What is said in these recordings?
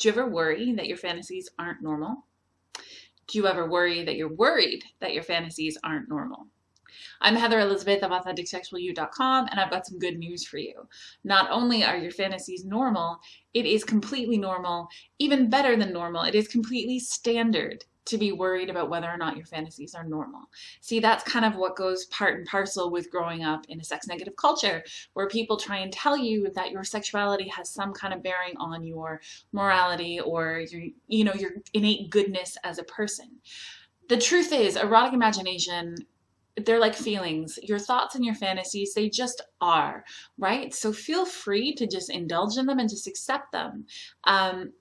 Do you ever worry that your fantasies aren't normal? Do you ever worry that you're worried that your fantasies aren't normal? I'm Heather Elizabeth of AuthenticSexualYou.com, and I've got some good news for you. Not only are your fantasies normal, it is completely normal, even better than normal. It is completely standard to be worried about whether or not your fantasies are normal. See, that's kind of what goes part and parcel with growing up in a sex negative culture, where people try and tell you that your sexuality has some kind of bearing on your morality or your innate goodness as a person. The truth is, erotic imagination, they're like feelings. Your thoughts and your fantasies, they just are, right? So feel free to just indulge in them and just accept them.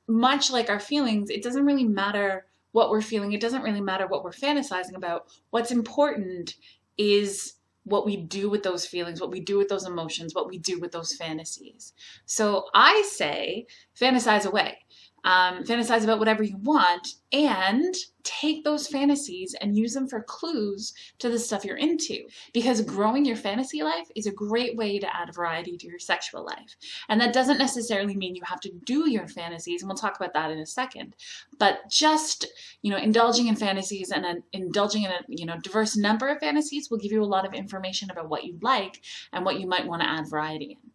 Much like our feelings, it doesn't really matter what we're feeling. It doesn't really matter what we're fantasizing about. What's important is what we do with those feelings, what we do with those emotions, what we do with those fantasies. So I say fantasize away. Fantasize about whatever you want and take those fantasies and use them for clues to the stuff you're into, because growing your fantasy life is a great way to add variety to your sexual life. And that doesn't necessarily mean you have to do your fantasies, and we'll talk about that in a second, but just indulging in fantasies and indulging in a diverse number of fantasies will give you a lot of information about what you like and what you might want to add variety in.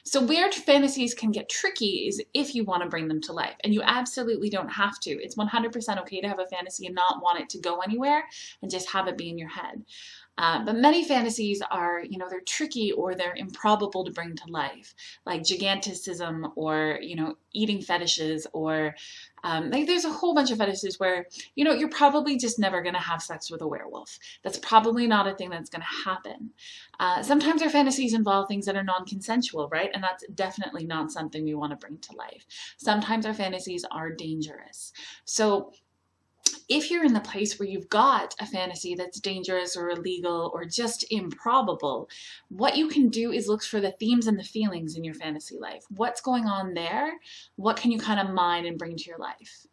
So where fantasies can get tricky is if you want to bring them to life, and you absolutely don't have to. It's 100% okay to have a fantasy and not want it to go anywhere and just have it be in your head. But many fantasies are, they're tricky or they're improbable to bring to life, like giganticism or, eating fetishes or there's a whole bunch of fetishes where, you're probably just never going to have sex with a werewolf. That's probably not a thing that's going to happen. Sometimes our fantasies involve things that are non-consensual, right? And that's definitely not something we want to bring to life. Sometimes our fantasies are dangerous. So if you're in the place where you've got a fantasy that's dangerous or illegal or just improbable, what you can do is look for the themes and the feelings in your fantasy life. What's going on there? What can you kind of mine and bring to your life?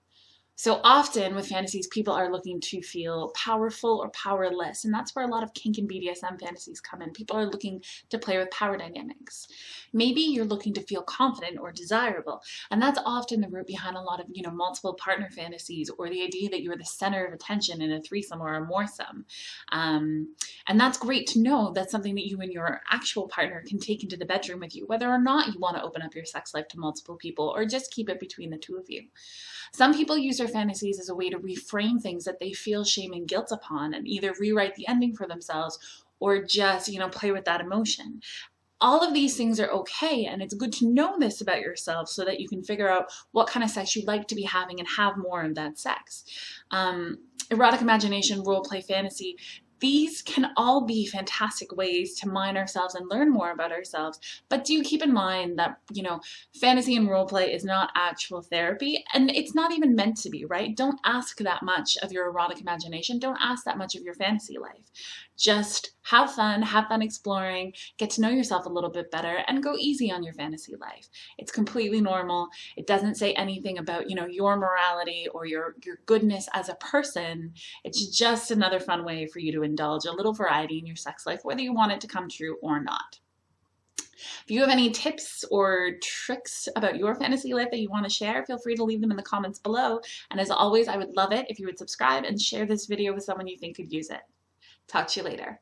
So often with fantasies, people are looking to feel powerful or powerless, and that's where a lot of kink and BDSM fantasies come in. People are looking to play with power dynamics. Maybe you're looking to feel confident or desirable, and that's often the root behind a lot of, multiple partner fantasies, or the idea that you're the center of attention in a threesome or a moresome. And that's great to know. That's something that you and your actual partner can take into the bedroom with you, whether or not you want to open up your sex life to multiple people or just keep it between the two of you. Some people use their fantasies as a way to reframe things that they feel shame and guilt upon and either rewrite the ending for themselves or just, play with that emotion. All of these things are okay, and it's good to know this about yourself so that you can figure out what kind of sex you'd like to be having and have more of that sex. Erotic imagination, role play, fantasy, these can all be fantastic ways to mine ourselves and learn more about ourselves. But do keep in mind that, fantasy and role play is not actual therapy, and it's not even meant to be, right? Don't ask that much of your erotic imagination. Don't ask that much of your fantasy life. Just have fun exploring, get to know yourself a little bit better, and go easy on your fantasy life. It's completely normal. It doesn't say anything about, your morality or your goodness as a person. It's just another fun way for you to indulge a little variety in your sex life, whether you want it to come true or not. If you have any tips or tricks about your fantasy life that you want to share, feel free to leave them in the comments below. And as always, I would love it if you would subscribe and share this video with someone you think could use it. Talk to you later.